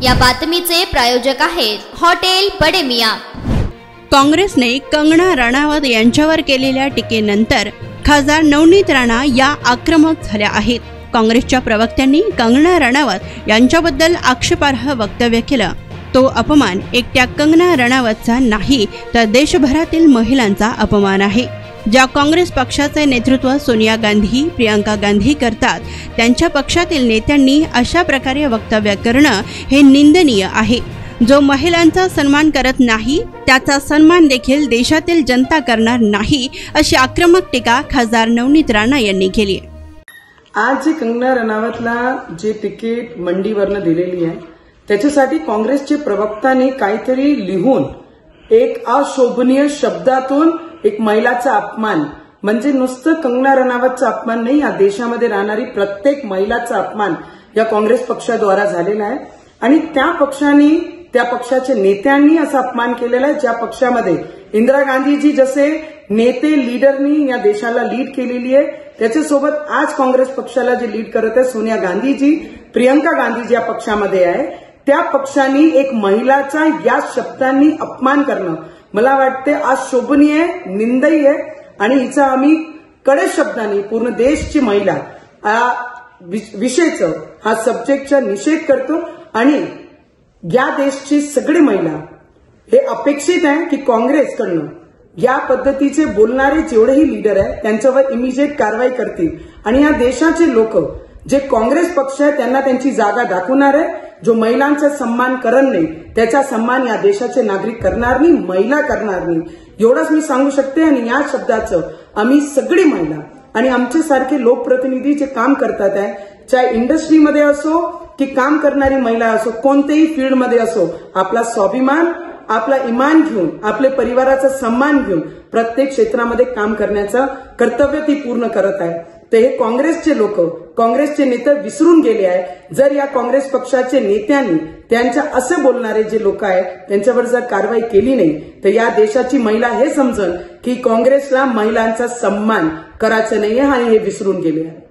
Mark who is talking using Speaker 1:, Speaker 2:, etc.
Speaker 1: या बातमीचे प्रायोजक आहेत हॉटेल बडे मियां।
Speaker 2: काँग्रेसने कंगना रणावत यांच्यावर केलेल्या टीकेनंतर खासदार नवनीत राणा या आक्रमक झाल्या आहेत। काँग्रेसच्या प्रवक्त्यांनी कंगना रणावत यांच्याबद्दल आक्षेपार्ह वक्तव्य केलं। तो अपमान एकट्या कंगना रणावतचा नाही तर देशभरातील महिलांचा अपमान आहे। ज्या काँग्रेस पक्षाचे नेतृत्व सोनिया गांधी, प्रियंका गांधी करतात, त्यांच्या पक्षातील नेत्यांनी अशा प्रकारे वक्तव्य करणं हे निंदनीय आहे। जो महिलांचा सन्मान करत नाही त्याचा सन्मान देखील देशातील जनता करणार नाही, अशी आक्रमक टीका खासदार नवनीत राणा यांनी केली।
Speaker 3: आज कंगना रणावतला जे तिकीट मंडीवरनं दिलेली आहे त्याच्यासाठी काँग्रेसचे प्रवक्त्यांनी काहीतरी लिहून एक अशोभनीय शब्दातून एक महिलाचा अपमान, म्हणजे नुसतं कंगना रणावतचा अपमान नाही, या देशामध्ये राहणारी प्रत्येक महिलाचा अपमान या काँग्रेस पक्षाद्वारा झालेला आहे। आणि त्या पक्षाने, त्या पक्षाच्या नेत्यांनी असा अपमान केलेला आहे ज्या पक्षामध्ये इंदिरा गांधीजी जसे नेते लीडरनी या देशाला लीड केलेली आहे, त्याच्यासोबत आज काँग्रेस पक्षाला जे लीड करत आहे सोनिया गांधीजी, प्रियंका गांधीजी या पक्षामध्ये आहे, त्या पक्षांनी एक महिलाचा या शब्दांनी अपमान करणं मला वाटते आज शोभनीय, निंदनीय आहे। आणि हिचा आम्ही कडक शब्दांनी पूर्ण देशची महिला विषयचं हा सब्जेक्टचा निषेध करतो। आणि या देशची सगळी महिला हे अपेक्षित आहे की काँग्रेसकडनं या पद्धतीचे बोलणारे जेवढेही लीडर आहे त्यांच्यावर इमिजिएट कारवाई करतील। आणि या देशाचे लोक जे काँग्रेस पक्ष आहे त्यांना त्यांची जागा दाखवणार आहे। जो महिलांचा सन्मान करत नाही त्याचा सन्मान या देशाचे नागरिक करणार नाही, महिला करणार नाही, एवढंच मी सांगू शकते। आणि या शब्दाचं आम्ही सगळी महिला आणि आमच्यासारखे लोकप्रतिनिधी जे काम करतात आहे, चाहे इंडस्ट्रीमध्ये असो की काम करणारी महिला असो, कोणत्याही फील्डमध्ये असो, आपला स्वाभिमान, आपला इमान घेऊन, आपले परिवाराचा सन्मान घेऊन प्रत्येक क्षेत्रामध्ये काम करण्याचं कर्तव्य ती पूर्ण करत आहे। तर हे काँग्रेसचे लोक, काँग्रेसचे नेते विसरून गेले आहे। जर या काँग्रेस पक्षाचे नेत्यांनी त्यांच्या असे बोलणारे जे लोक आहेत त्यांच्यावर जर कारवाई केली नाही तर या देशाची महिला हे समजन की काँग्रेसला महिलांचा सन्मान करायचा नाहीये आणि हे विसरून गेले आहे।